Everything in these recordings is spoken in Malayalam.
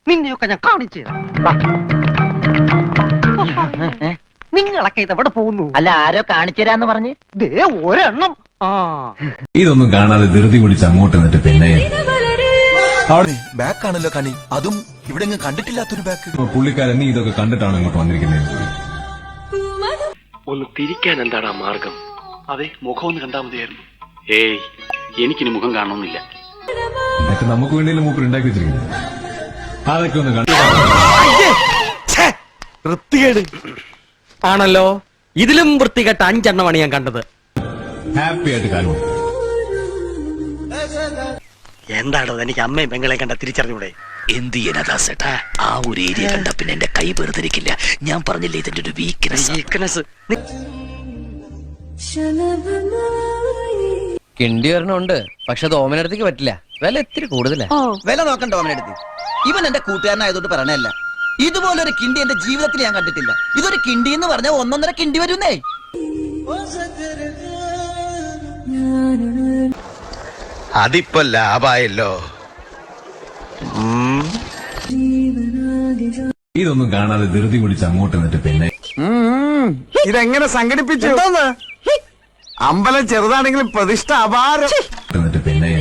നിന്നെയൊക്കെ ഞാൻ കാണിച്ചു നിങ്ങളൊക്കെ ഇതെവിടെ പോകുന്നു? അല്ല, ആരോ കാണിച്ചു തരാന്ന് പറഞ്ഞ് ദേ ഒരെണ്ണം. ഇതൊന്നും കാണാതെ ധൃതി പിടിച്ച് അങ്ങോട്ട് നിന്നിട്ട് പിന്നെ ബാക്കാണല്ലോ കണി, അതും ഇവിടെ കണ്ടിട്ടില്ലാത്തൊരു ബാക്ക്. പുള്ളിക്കാരൻ നീ ഇതൊക്കെ കണ്ടിട്ടാണ് ഇങ്ങോട്ട് വന്നിരിക്കുന്നത്. ഒന്ന് തിരിക്കാൻ എന്താണ് ആ മാർഗം? അതെ, മുഖം ഒന്ന് കണ്ടാൽ മതിയായിരുന്നു. ഏയ്, എനിക്കിനി മുഖം കാണണമെന്നില്ല. ഇതൊക്കെ നമുക്ക് വേണ്ടിയല്ലേ മൂപ്പർ ഉണ്ടാക്കി വെച്ചിരിക്കുന്നത്. അതൊക്കെ ഒന്ന് കണ്ടു. വൃത്തികേട് ആണല്ലോ. ഇതിലും വൃത്തികെട്ട 5 എണ്ണമാണ് ഞാൻ കണ്ടത്. ഹാപ്പി ആയിട്ട് കാര്യം. എന്താണോ എനിക്ക് അമ്മയും പെങ്ങളെ കണ്ട തിരിച്ചറിഞ്ഞൂടെ? എന്ത് ചെയ്യാനാ ആ ഒരു ഏരിയ കണ്ട പിന്നെ എന്റെ കൈ വെറുതിരിക്കില്ല. ഞാൻ പറഞ്ഞില്ലേ ഇതിന്റെ ഒരു വീക്ക്നെസ്. കിണ്ടി ഒരെണ്ണമുണ്ട്, പക്ഷെ അത് ഓമനടുത്തേക്ക് പറ്റില്ല. വില ഇത്തിരി കൂടുതലാ. വില നോക്കണ്ട ഓമനടുത്ത്. ഇവൻ എന്റെ കൂട്ടുകാരനായതുകൊണ്ട് പറയണല്ല. ഇതുപോലൊരു കിണ്ടി എന്റെ ജീവിതത്തിൽ ഞാൻ കണ്ടിട്ടില്ല. ഇതൊരു കിണ്ടി എന്ന് പറഞ്ഞാൽ 1.5 കിണ്ടി വരുന്നേ. അതിപ്പോ ലാഭായല്ലോ. ഇതൊന്നും കാണാതെ ധൃതി പിടിച്ച് അങ്ങോട്ട് നിന്നിട്ട് പിന്നെ ഇതെങ്ങനെ സംഘടിപ്പിച്ചു? അമ്പലം ചെറുതാണെങ്കിലും പ്രതിഷ്ഠ അപാരം. എന്നിട്ട് പിന്നെ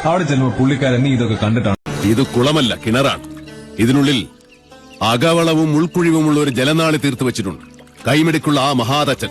അവിടെ ചെല്ലുമ്പോ പുള്ളിക്കാരൻ നീ ഇതൊക്കെ കണ്ടിട്ടാണ്. ഇത് കുളമല്ല, കിണറാണ്. ഇതിനുള്ളിൽ അകവളവും ഉൾക്കുഴിവുമുള്ള ഒരു ജലനാളി തീർത്തു വെച്ചിട്ടുണ്ട്. കൈമിടിക്കുള്ള ആ മഹാതച്ചൻ